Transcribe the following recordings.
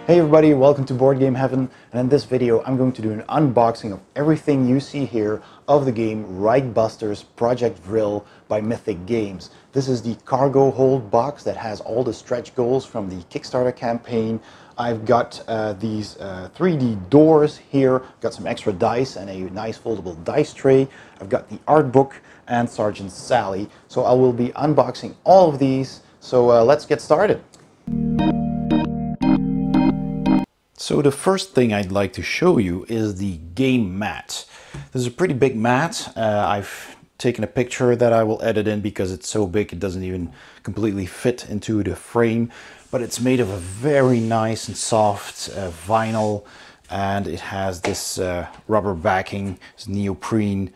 Hey everybody, welcome to Board Game Heaven, and in this video I'm going to do an unboxing of everything you see here of the game Reichbusters Projekt Vril by Mythic Games. This is the cargo hold box that has all the stretch goals from the Kickstarter campaign. I've got these 3D doors here, got some extra dice and a nice foldable dice tray. I've got the art book and Sergeant Sally. So I will be unboxing all of these, so let's get started. So the first thing I'd like to show you is the game mat. This is a pretty big mat. I've taken a picture that I will edit in because it's so big it doesn't even completely fit into the frame. But it's made of a very nice and soft vinyl, and it has this rubber backing, this neoprene,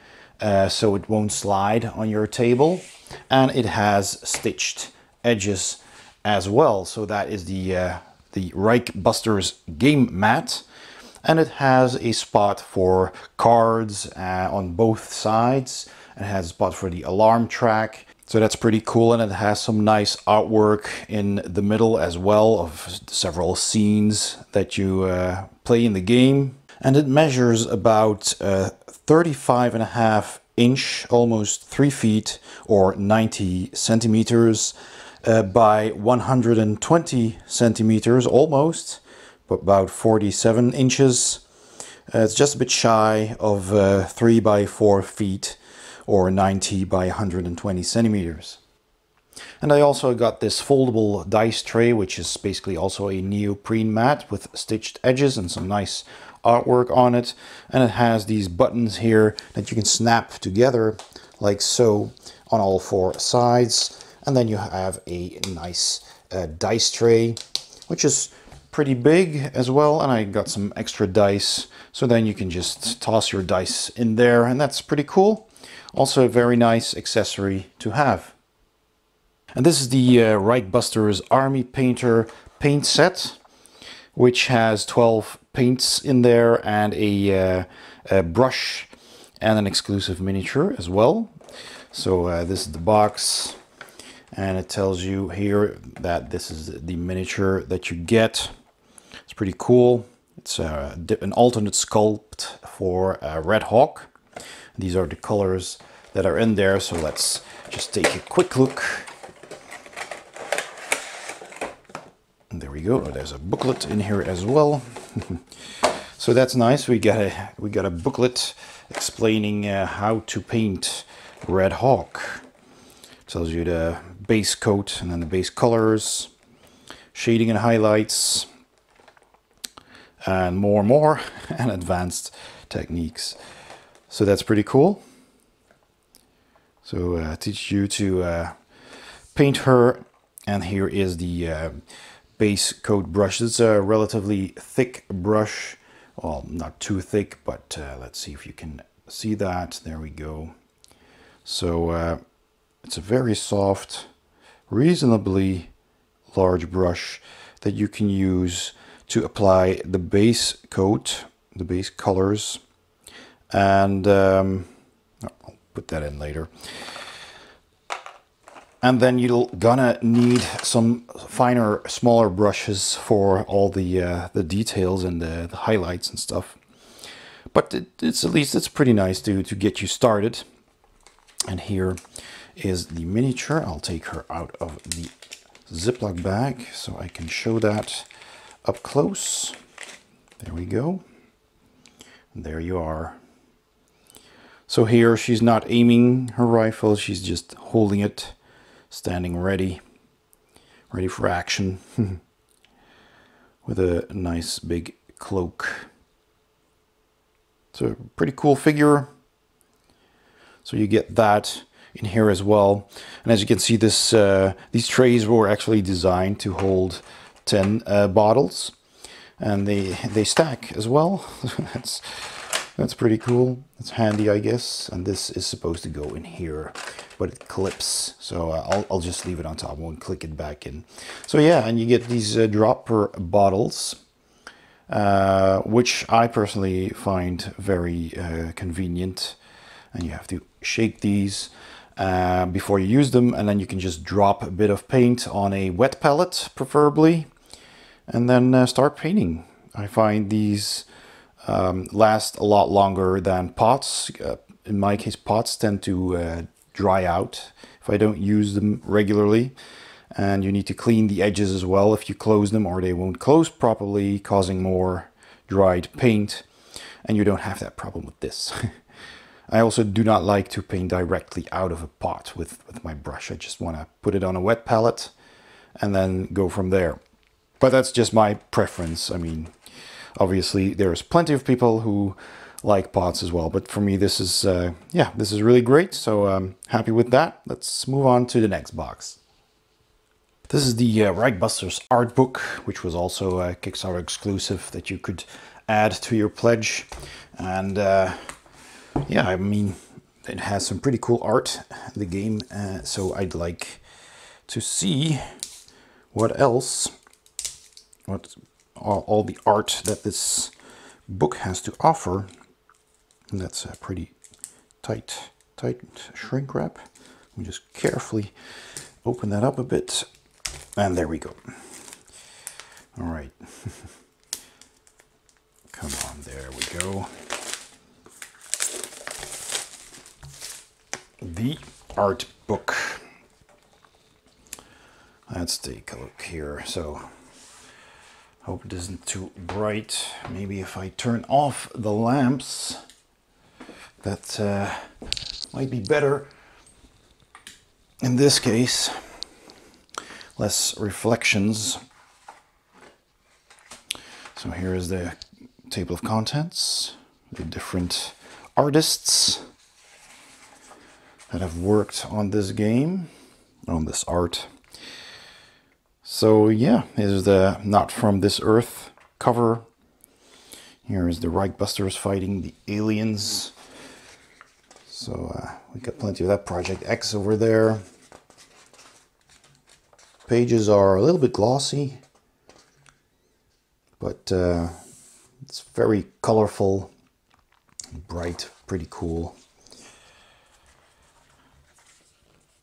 so it won't slide on your table. And it has stitched edges as well. So that is the Reichbusters game mat, and it has a spot for cards on both sides, and it has a spot for the alarm track, so that's pretty cool. And it has some nice artwork in the middle as well of several scenes that you play in the game. And it measures about 35.5 inch, almost 3 feet or 90 centimeters. By 120 centimeters almost, but about 47 inches. It's just a bit shy of 3 by 4 feet or 90 by 120 centimeters. And I also got this foldable dice tray, which is basically also a neoprene mat with stitched edges and some nice artwork on it. And it has these buttons here that you can snap together like so on all 4 sides. And then you have a nice dice tray, which is pretty big as well. And I got some extra dice, so then you can just toss your dice in there, and that's pretty cool. Also a very nice accessory to have. And this is the Reichbusters Army Painter paint set, which has 12 paints in there and a brush and an exclusive miniature as well. So this is the box. And it tells you here that this is the miniature that you get. It's pretty cool. It's an alternate sculpt for Red Hawk. These are the colors that are in there. So let's just take a quick look. And there we go. There's a booklet in here as well. So that's nice. We got a booklet explaining how to paint Red Hawk. Tells you the base coat and then the base colors, shading and highlights, and more and advanced techniques. So that's pretty cool. So teach you to paint her. And here is the base coat brush. It's a relatively thick brush. Well, not too thick, but let's see if you can see that. There we go. So it's a very soft, reasonably large brush that you can use to apply the base coat, the base colors, and I'll put that in later. And then you're gonna need some finer, smaller brushes for all the details and the highlights and stuff. But it's at least it's pretty nice to get you started. And here is the miniature. I'll take her out of the Ziploc bag so I can show that up close. There we go. And there you are. So here she's not aiming her rifle, she's just holding it, standing ready for action with a nice big cloak. So a pretty cool figure. So you get that in here as well. And as you can see, these trays were actually designed to hold 10 bottles, and they stack as well. That's pretty cool. It's handy, I guess. And this is supposed to go in here, but it clips. So I'll just leave it on top. I won't click it back in. So yeah, and you get these dropper bottles, which I personally find very convenient. And you have to shake these. before you use them, and then you can just drop a bit of paint on a wet palette, preferably, and then start painting. I find these last a lot longer than pots. In my case, pots tend to dry out if I don't use them regularly. And you need to clean the edges as well if you close them, or they won't close properly, causing more dried paint. And you don't have that problem with this. I also do not like to paint directly out of a pot with my brush. I just want to put it on a wet palette and then go from there. But that's just my preference. I mean, obviously there's plenty of people who like pots as well, but for me this is yeah, this is really great, so I'm happy with that. Let's move on to the next box. This is the Reichbusters art book, which was also a Kickstarter exclusive that you could add to your pledge. And yeah, I mean, it has some pretty cool art, the game, so I'd like to see what else, what all the art that this book has to offer. And that's a pretty tight shrink wrap. Let me just carefully open that up a bit. And there we go. All right. Come on, there we go. The art book. Let's take a look here. So, hope it isn't too bright. Maybe if I turn off the lamps, that might be better. In this case, less reflections. So here is the table of contents, the different artists that have worked on this game, on this art. So yeah, here's the Not From This Earth cover. Here is the Reichbusters fighting the aliens. So we got plenty of that. Project X over there. Pages are a little bit glossy, but it's very colorful, bright, pretty cool.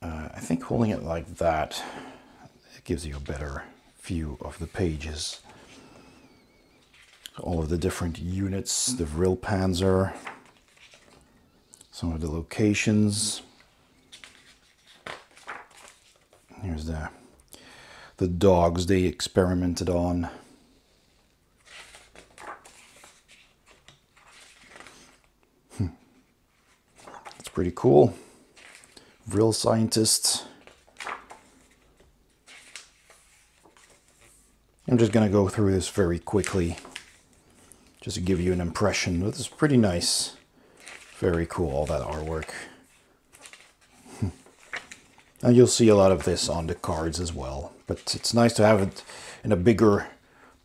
I think holding it like that, it gives you a better view of the pages. All of the different units, the Vril Panzer, some of the locations. Here's the dogs they experimented on. That's pretty cool. Vril scientists. I'm just going to go through this very quickly, just to give you an impression. This is pretty nice. Very cool, all that artwork. And you'll see a lot of this on the cards as well, but it's nice to have it in a bigger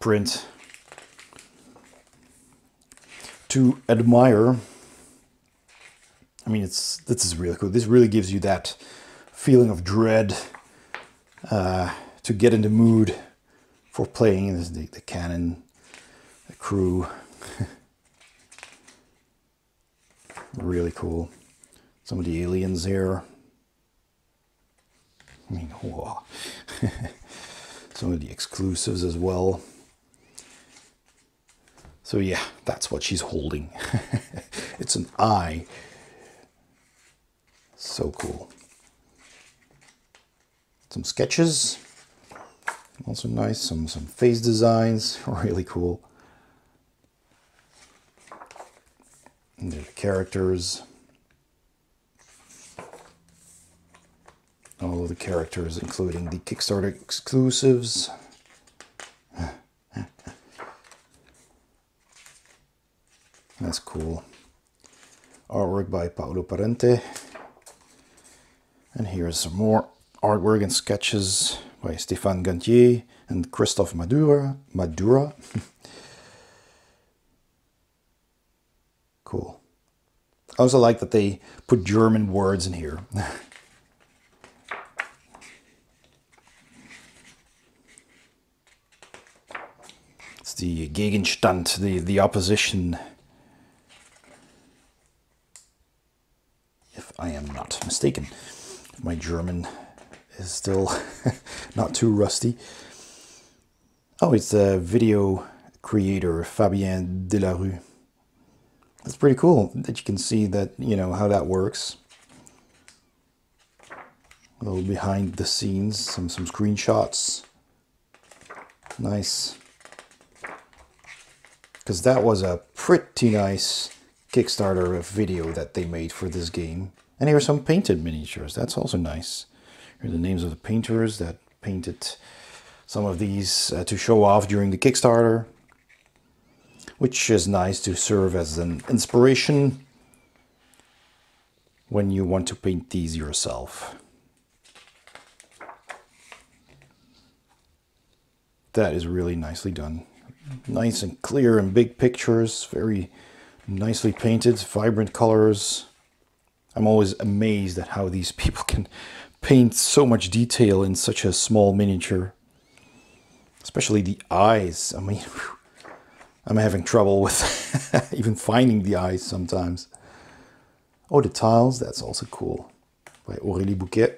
print to admire. I mean, this is really cool. This really gives you that feeling of dread, to get in the mood for playing. This is the cannon, the crew. Really cool. Some of the aliens here. I mean, whoa. Some of the exclusives as well. So yeah, that's what she's holding. It's an eye. So cool. Some sketches. Also nice. Some face designs. Really cool. And the characters. All of the characters, including the Kickstarter exclusives. That's cool. Artwork by Paolo Parente. And here's some more artwork and sketches by Stéphane Gantier and Christophe Madura. Cool. I also like that they put German words in here. It's the Gegenstand, the opposition, if I am not mistaken. my German is still not too rusty. Oh, it's a video creator, Fabien Delarue. That's pretty cool that you can see that, you know, how that works. A little behind the scenes, some screenshots. Nice. Because that was a pretty nice Kickstarter video that they made for this game. And here are some painted miniatures. That's also nice. Here are the names of the painters that painted some of these to show off during the Kickstarter, which is nice to serve as an inspiration when you want to paint these yourself. That is really nicely done. Nice and clear and big pictures, very nicely painted, vibrant colors. I'm always amazed at how these people can paint so much detail in such a small miniature. Especially the eyes. I mean, I'm having trouble with even finding the eyes sometimes. Oh, the tiles, that's also cool. By Aurélie Bouquet.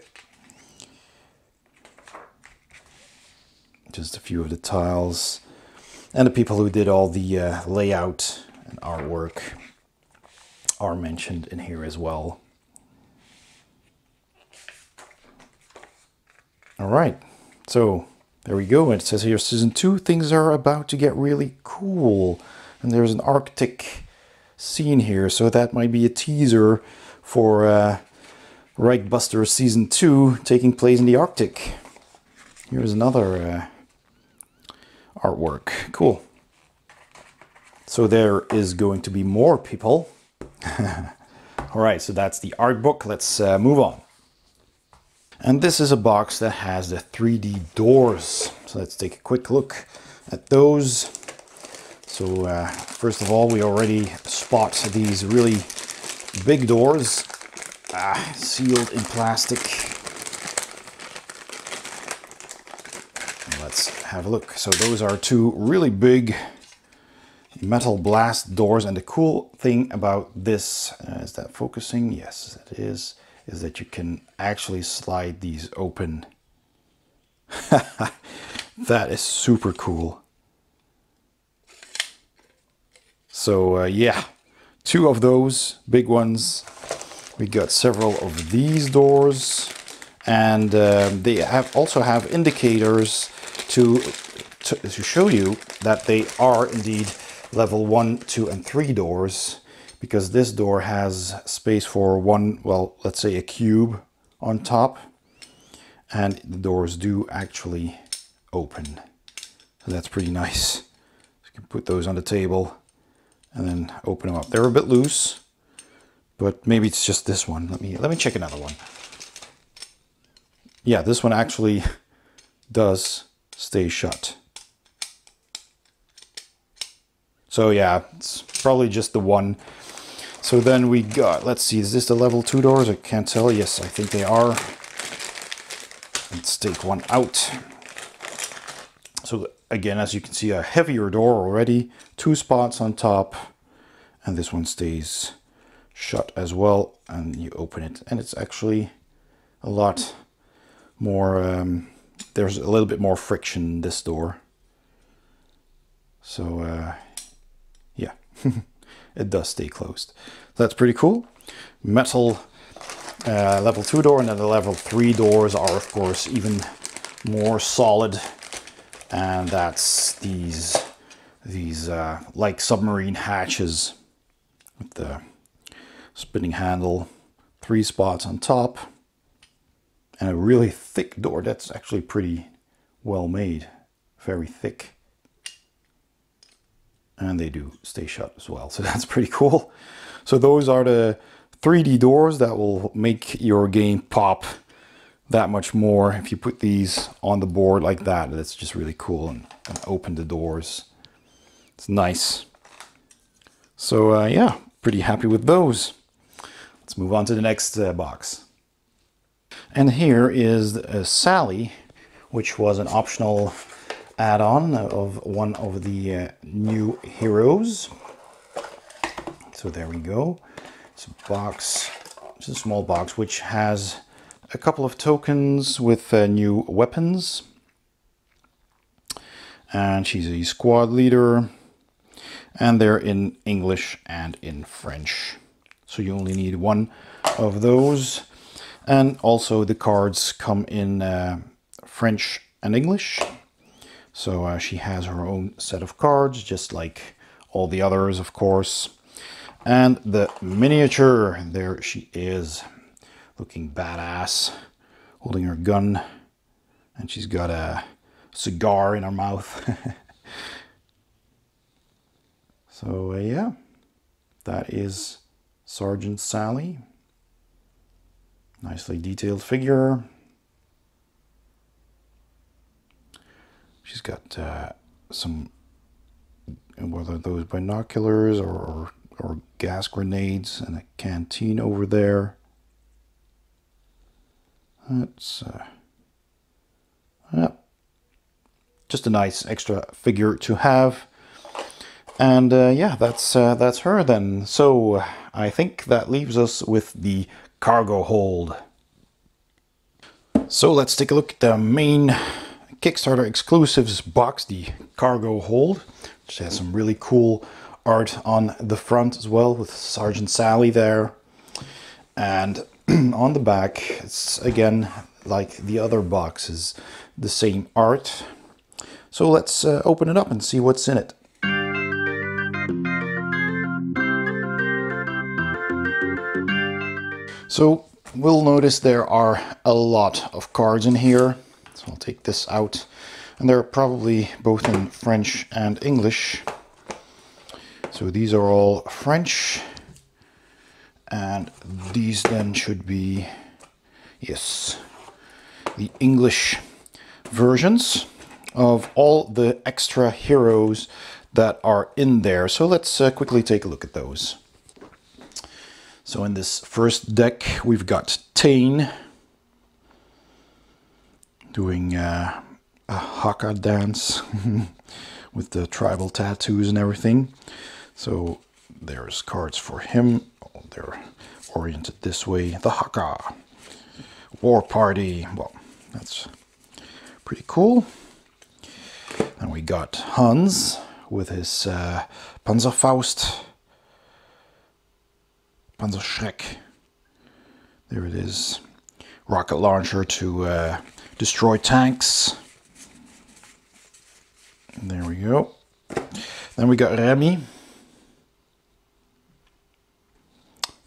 Just a few of the tiles. And the people who did all the layout and artwork are mentioned in here as well. All right, so there we go. It says here, Season 2, things are about to get really cool. And there's an Arctic scene here, so that might be a teaser for Reichbusters Season 2 taking place in the Arctic. Here's another artwork. Cool. So there is going to be more people. All right, so that's the art book. Let's move on. And this is a box that has the 3D doors. So let's take a quick look at those. So first of all, we already spot these really big doors, sealed in plastic. Let's have a look. So those are two really big metal blast doors, and the cool thing about this is that focusing, yes it is that you can actually slide these open. That is super cool. So yeah, two of those big ones. We got several of these doors, and they also have indicators to show you that they are indeed level 1, 2, and 3 doors, because this door has space for one, well, let's say a cube on top, and the doors do actually open. So that's pretty nice. You can put those on the table and then open them up. They're a bit loose, but maybe it's just this one. Let me check another one. Yeah, this one actually does stay shut. So yeah, it's probably just the one. So then we got, let's see, is this the level 2 doors? I can't tell. Yes, I think they are. Let's take one out. So again, as you can see, a heavier door already, 2 spots on top, and this one stays shut as well, and you open it, and it's actually a lot more, there's a little bit more friction in this door. So yeah, it does stay closed. That's pretty cool. Metal level 2 door, and then the level 3 doors are of course even more solid, and that's these like submarine hatches with the spinning handle, 3 spots on top, and a really thick door. That's actually pretty well made, very thick. And they do stay shut as well, so that's pretty cool. So those are the 3D doors that will make your game pop that much more if you put these on the board like that. That's just really cool, and open the doors. It's nice. So yeah, pretty happy with those. Let's move on to the next box. And here is Sally, which was an optional add-on of one of the new heroes. So there we go. It's a box, it's a small box, which has a couple of tokens with new weapons. And she's a squad leader. And they're in English and in French. So you only need one of those. And also the cards come in French and English. So she has her own set of cards, just like all the others, of course. And the miniature, there she is, looking badass, holding her gun. And she's got a cigar in her mouth. So yeah, that is Sergeant Sally. Nicely detailed figure. She's got some, whether those binoculars or gas grenades, and a canteen over there. That's just a nice extra figure to have. And yeah, that's her then. So I think that leaves us with the cargo hold. So let's take a look at the main Kickstarter exclusives box, the cargo hold, which has some really cool art on the front as well, with Sergeant Sally there. And on the back, it's again like the other boxes, the same art. So let's open it up and see what's in it. So we'll notice there are a lot of cards in here. So I'll take this out, and they're probably both in French and English. So these are all French, and these then should be, yes, the English versions of all the extra heroes that are in there. So let's quickly take a look at those. So in this first deck, we've got Tane doing a haka dance with the tribal tattoos and everything. So there's cards for him. Oh, they're oriented this way. The haka war party. Well, that's pretty cool. And we got Hans with his Panzerfaust. Panzerschreck. There it is. Rocket launcher to destroy tanks. And there we go. Then we got Remy,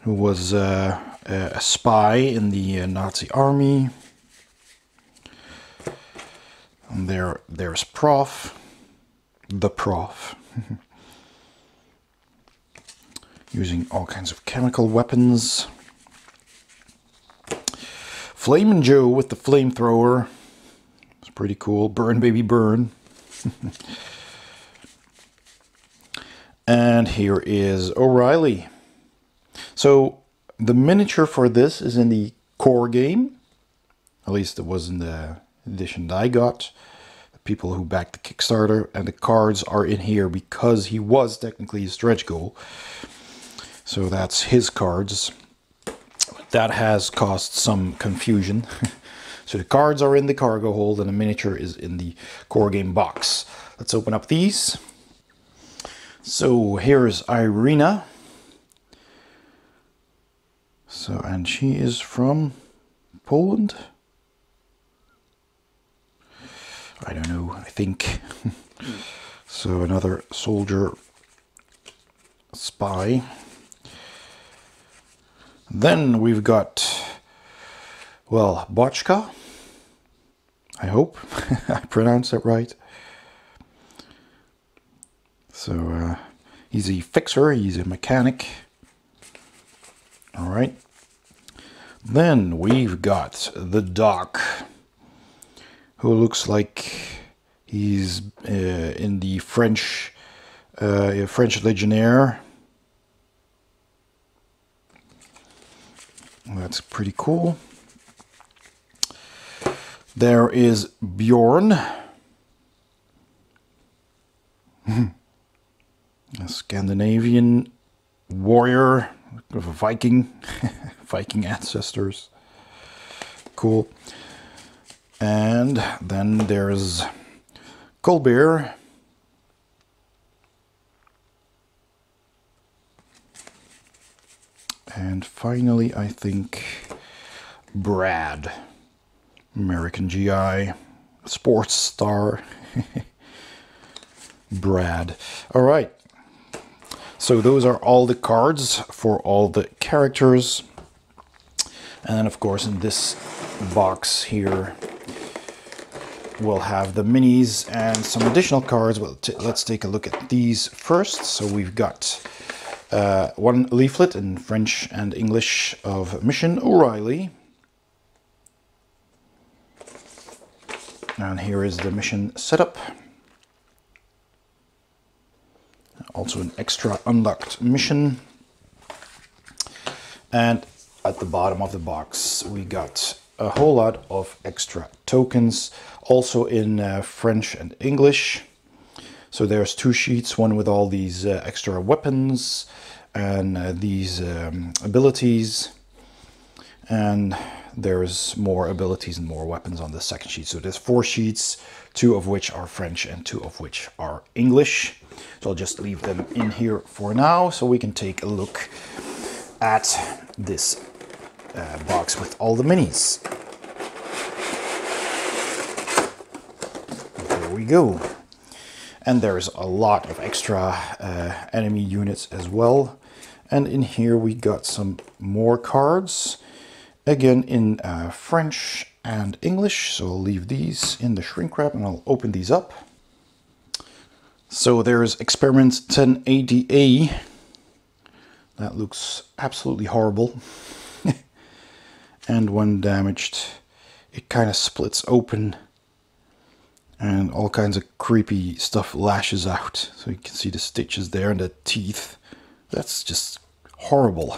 who was a spy in the Nazi army. And there's Prof, the Prof. Using all kinds of chemical weapons. Flamin' Joe with the flamethrower. It's pretty cool. Burn, baby, burn. And here is O'Reilly. So the miniature for this is in the core game. At least it was in the edition that I got. The people who backed the Kickstarter, and the cards are in here because he was technically a stretch goal. So that's his cards. That has caused some confusion. So the cards are in the cargo hold and the miniature is in the core game box. Let's open up these. So here's Irina. So, and she is from Poland. I don't know, I think. So another soldier spy. Then we've got, well, Bochka. I hope I pronounced that right. So he's a fixer, he's a mechanic. All right. Then we've got the Doc, who looks like he's in the French Legionnaire. That's pretty cool. There is Bjorn, a Scandinavian warrior of a Viking, Viking ancestors. cool. And then there's Colbert. And finally, I think Brad, American GI, sports star. Brad. All right. So those are all the cards for all the characters. And then, of course, in this box here, we'll have the minis and some additional cards. Well, let's take a look at these first. So we've got one leaflet in French and English of Mission O'Reilly. And here is the mission setup. Also an extra unlocked mission. And at the bottom of the box we got a whole lot of extra tokens, also in French and English. So there's 2 sheets, one with all these extra weapons and these abilities. And there's more abilities and more weapons on the second sheet. So there's 4 sheets, 2 of which are French and 2 of which are English. So I'll just leave them in here for now so we can take a look at this box with all the minis. There we go. And there's a lot of extra enemy units as well. And in here we got some more cards, again in French and English. So I'll leave these in the shrink wrap and I'll open these up. So there's Experiment 1080A. That looks absolutely horrible. And when damaged, it kind of splits open and all kinds of creepy stuff lashes out. So you can see the stitches there and the teeth. That's just horrible.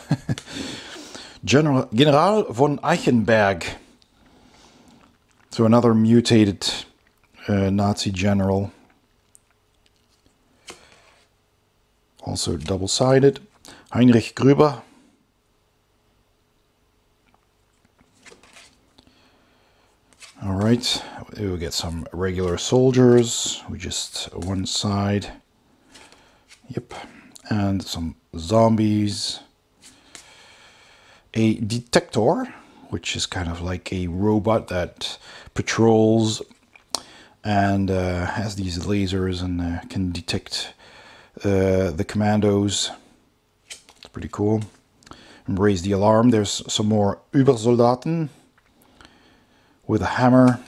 General von Eichenberg. So another mutated Nazi general. Also double-sided. Heinrich Gruber. All right, we'll get some regular soldiers with just one side. Yep, and some zombies. A detector, which is kind of like a robot that patrols and has these lasers and can detect the commandos. It's pretty cool. And raise the alarm. There's some more Übersoldaten with a hammer.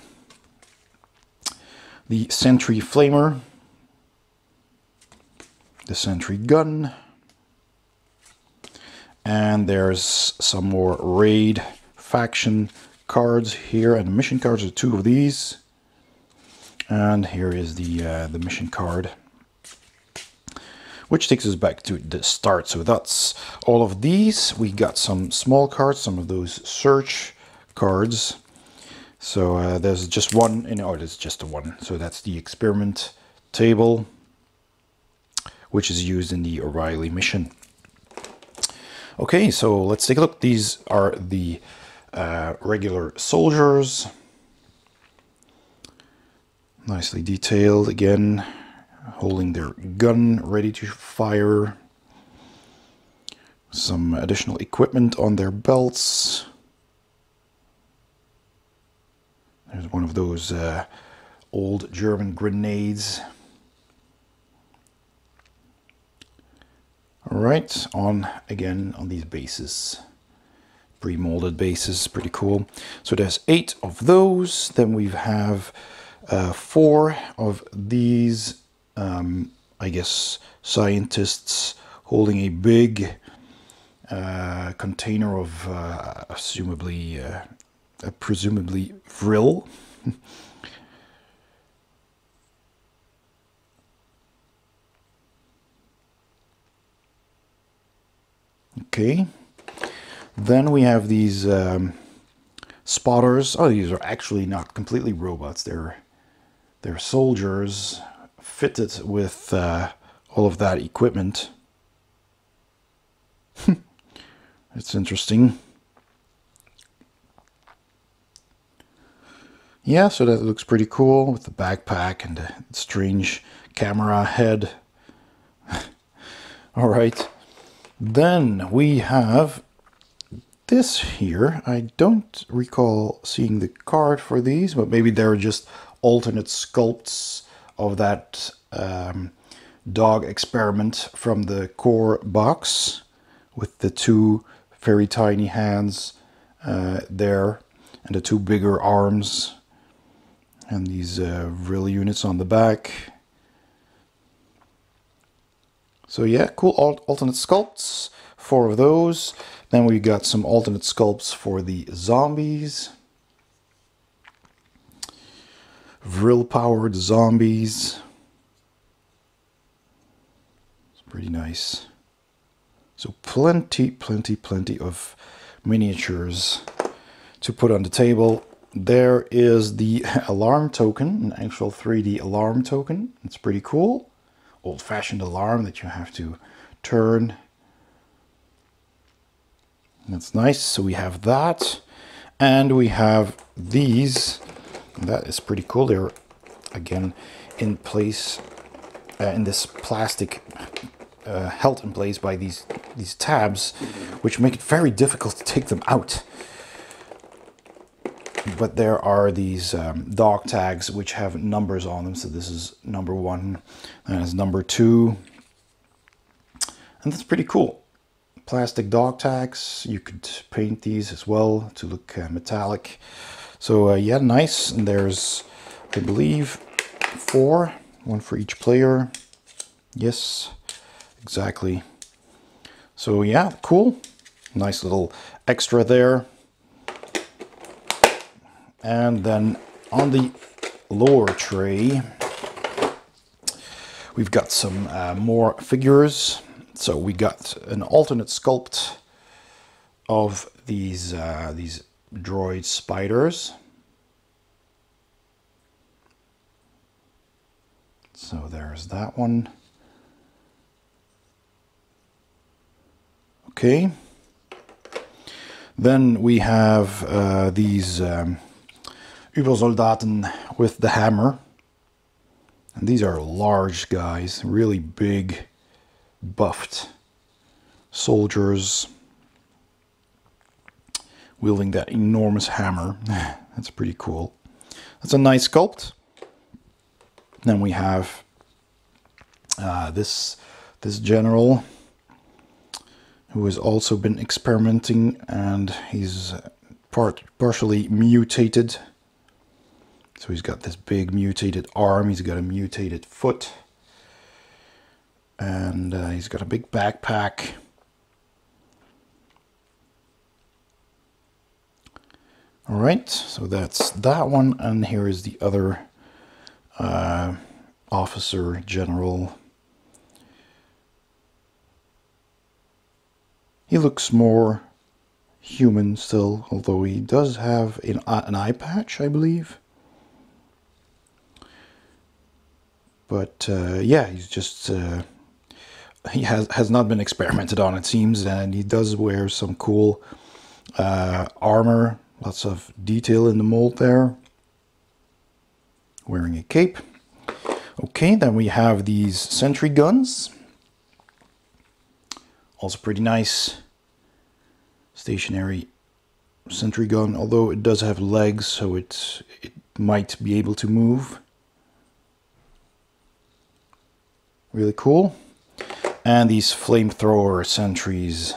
The Sentry Flamer. The Sentry Gun. And there's some more raid faction cards here, and the mission cards are 2 of these. And here is the mission card, which takes us back to the start. So that's all of these. We got some small cards, some of those search cards. So there's just one, there's just the one. So that's the experiment table, which is used in the O'Reilly mission. Okay, so let's take a look. These are the regular soldiers. Nicely detailed, again, holding their gun ready to fire. Some additional equipment on their belts. There's one of those old German grenades. All right, again on these bases, pre-molded bases, pretty cool. So there's 8 of those. Then we have 4 of these, I guess, scientists holding a big container of presumably Vril. Okay, then we have these spotters. Oh, these are actually not completely robots. They're soldiers fitted with all of that equipment. It's interesting. Yeah, so that looks pretty cool with the backpack and the strange camera head. All right, then we have this here. I don't recall seeing the card for these, but maybe they're just alternate sculpts of that dog experiment from the core box with the two very tiny hands there and the two bigger arms and these Vril units on the back. So yeah, cool alternate sculpts, 4 of those. Then we got some alternate sculpts for the zombies. Vril powered zombies. It's pretty nice. So plenty of miniatures to put on the table. There is the alarm token, an actual 3D alarm token. It's pretty cool. Old-fashioned alarm that you have to turn. That's nice. So we have that. And we have these. That is pretty cool. They're, again, in place, in this plastic, held in place by these tabs, which make it very difficult to take them out. But there are these dog tags which have numbers on them. So this is number 1, and it's number 2. And that's pretty cool. Plastic dog tags. You could paint these as well to look metallic. So yeah, nice. And there's, I believe, 4. 1 for each player. Yes, exactly. So yeah, cool. Nice little extra there. And then on the lower tray, we've got some more figures. So we got an alternate sculpt of these droid spiders. So there's that one. Okay. Then we have these Übersoldaten with the hammer. And these are large guys, really big, buffed soldiers wielding that enormous hammer. That's pretty cool. That's a nice sculpt. Then we have this general who has also been experimenting, and he's partially mutated. So he's got this big mutated arm, he's got a mutated foot, and he's got a big backpack. All right, so that's that one, and here is the other officer general. He looks more human still, although he does have an eye patch, I believe. But yeah, he's just he has not been experimented on, it seems, and he does wear some cool armor, lots of detail in the mold there. Wearing a cape. Okay, then we have these Sentry Guns. Also pretty nice. Stationary sentry gun, although it does have legs, so it might be able to move. Really cool. And these flamethrower sentries.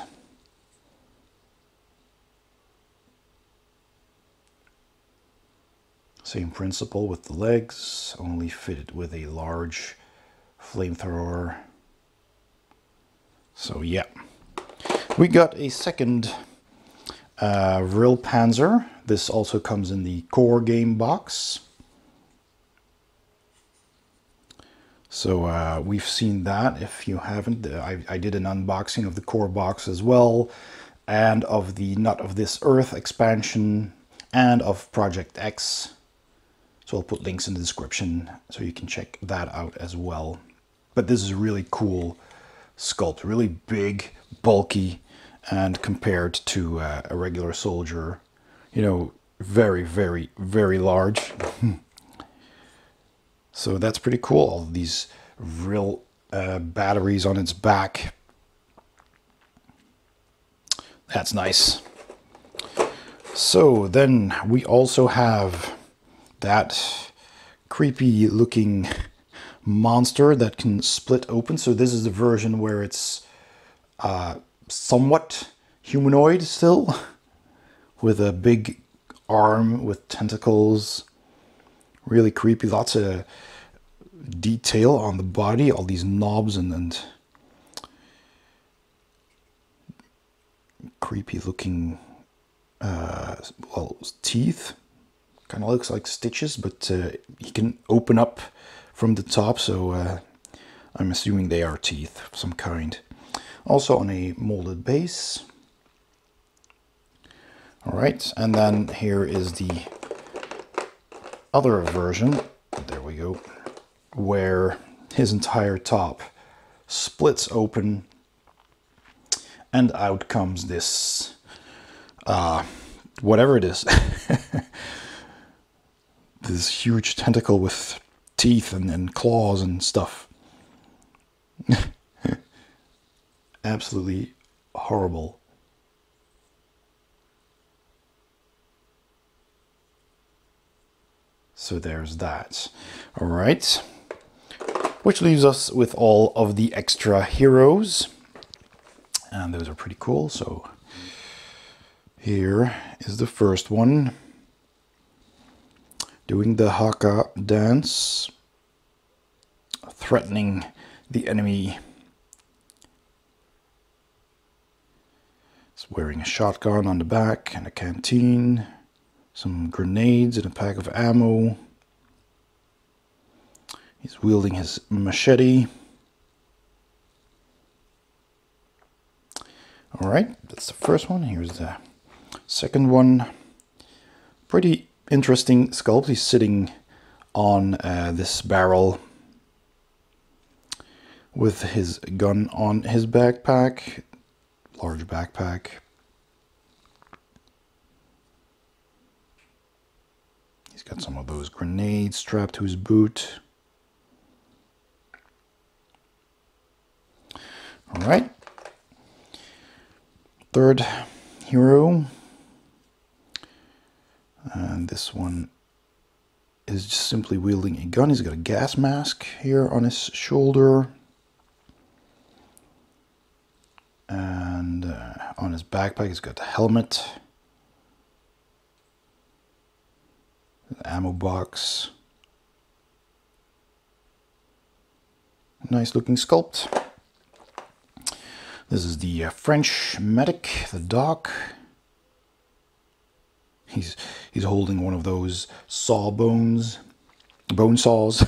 Same principle with the legs, only fitted with a large flamethrower. So yeah. We got a second Vril Panzer. This also comes in the core game box. So we've seen that. If you haven't, I did an unboxing of the core box as well, and of the Not of This Earth expansion, and of Project X. So I'll put links in the description so you can check that out as well. But this is a really cool sculpt, really big, bulky, and compared to a regular soldier, you know, very, very, very large. So that's pretty cool. All these Vril batteries on its back. That's nice. So then we also have that creepy looking monster that can split open. So this is the version where it's somewhat humanoid still, with a big arm with tentacles. Really creepy. Lots of detail on the body, all these knobs and creepy looking well, teeth. Kind of looks like stitches, but he can open up from the top, so I'm assuming they are teeth of some kind. Also on a molded base. Alright, and then here is the other version, there we go, where his entire top splits open and out comes this, whatever it is. This huge tentacle with teeth and claws and stuff. Absolutely horrible. So there's that. All right. Which leaves us with all of the extra heroes. And those are pretty cool. So here is the first one, doing the haka dance, threatening the enemy. It's wearing a shotgun on the back and a canteen, some grenades and a pack of ammo. He's wielding his machete. All right, that's the first one. Here's the second one. Pretty interesting sculpt. He's sitting on this barrel with his gun on his backpack, large backpack. He's got some of those grenades strapped to his boot. All right. Third hero. And this one is just simply wielding a gun. He's got a gas mask here on his shoulder. And on his backpack, he's got the helmet. An ammo box. Nice looking sculpt. This is the French medic, the doc. He's holding one of those bone saws,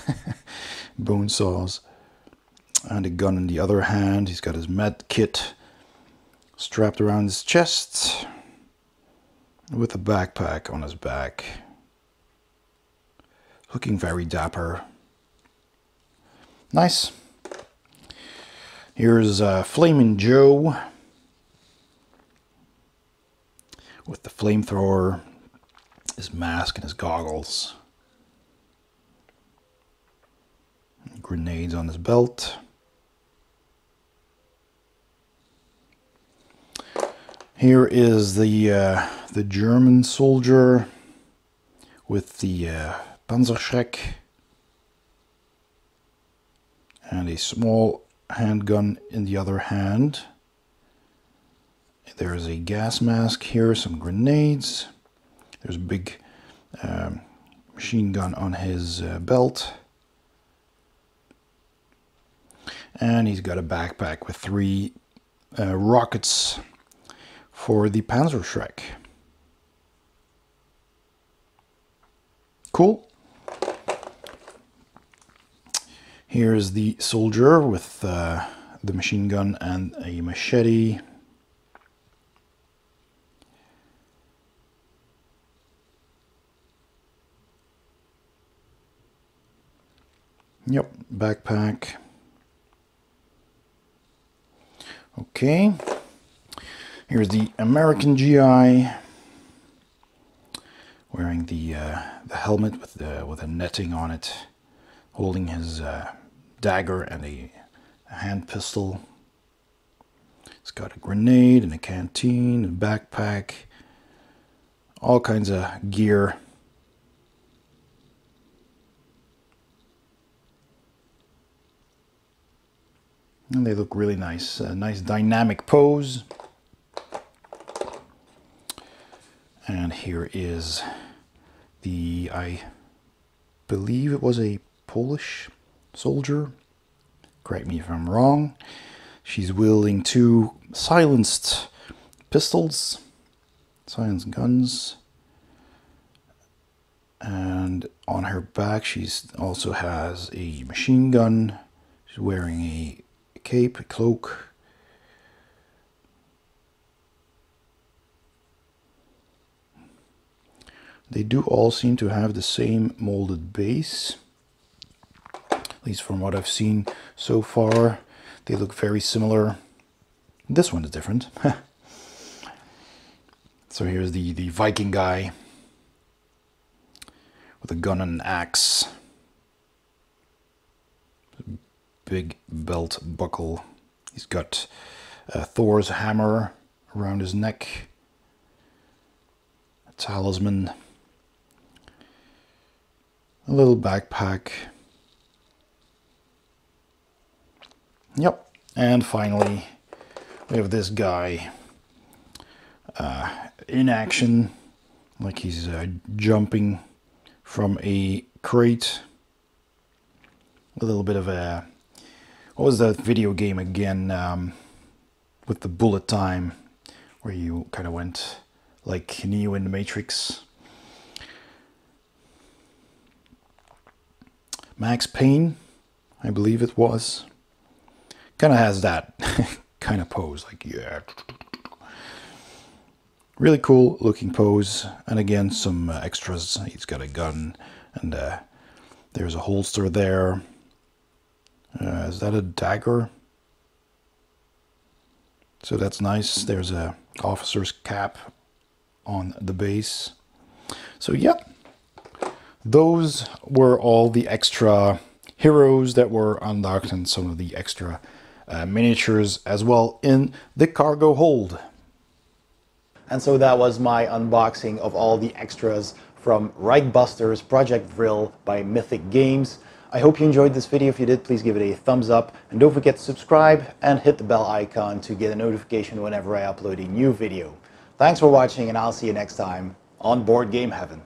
bone saws, and a gun in the other hand. He's got his med kit strapped around his chest with a backpack on his back. Looking very dapper. Nice. Here's Flamin' Joe with the flamethrower, his mask and his goggles. Grenades on his belt. Here is the German soldier with the Panzerschreck and a small handgun in the other hand. There's a gas mask here, some grenades. There's a big machine gun on his belt. And he's got a backpack with 3 rockets for the Panzerschreck. Cool. Here's the soldier with the machine gun and a machete. Yep, backpack. Okay. Here's the American GI wearing the helmet with a netting on it, holding his dagger and a hand pistol. He's got a grenade and a canteen, a backpack, all kinds of gear. And they look really nice. A nice dynamic pose. And here is the, I believe it was a Polish soldier. Correct me if I'm wrong. She's wielding two silenced pistols, silenced guns. And on her back she also has a machine gun. She's wearing a cape, a cloak. They do all seem to have the same molded base, at least from what I've seen so far. They look very similar. This one is different. So here's the Viking guy with a gun and an axe. Big belt buckle. He's got Thor's hammer around his neck. A talisman. A little backpack. Yep. And finally, we have this guy in action, like he's jumping from a crate. A little bit of a, what was that video game again, with the bullet time, where you kind of went like Neo in the Matrix. Max Payne, I believe it was. Kind of has that kind of pose, like, yeah. Really cool looking pose. And again, some extras. He's got a gun, and there's a holster there. Is that a dagger? So that's nice. There's a officer's cap on the base. So yeah, those were all the extra heroes that were unlocked, and some of the extra miniatures as well in the cargo hold. And so that was my unboxing of all the extras from Reichbusters Projekt Vril by Mythic Games. I hope you enjoyed this video. If you did, please give it a thumbs up, and don't forget to subscribe and hit the bell icon to get a notification whenever I upload a new video. Thanks for watching, and I'll see you next time on Board Game Heaven.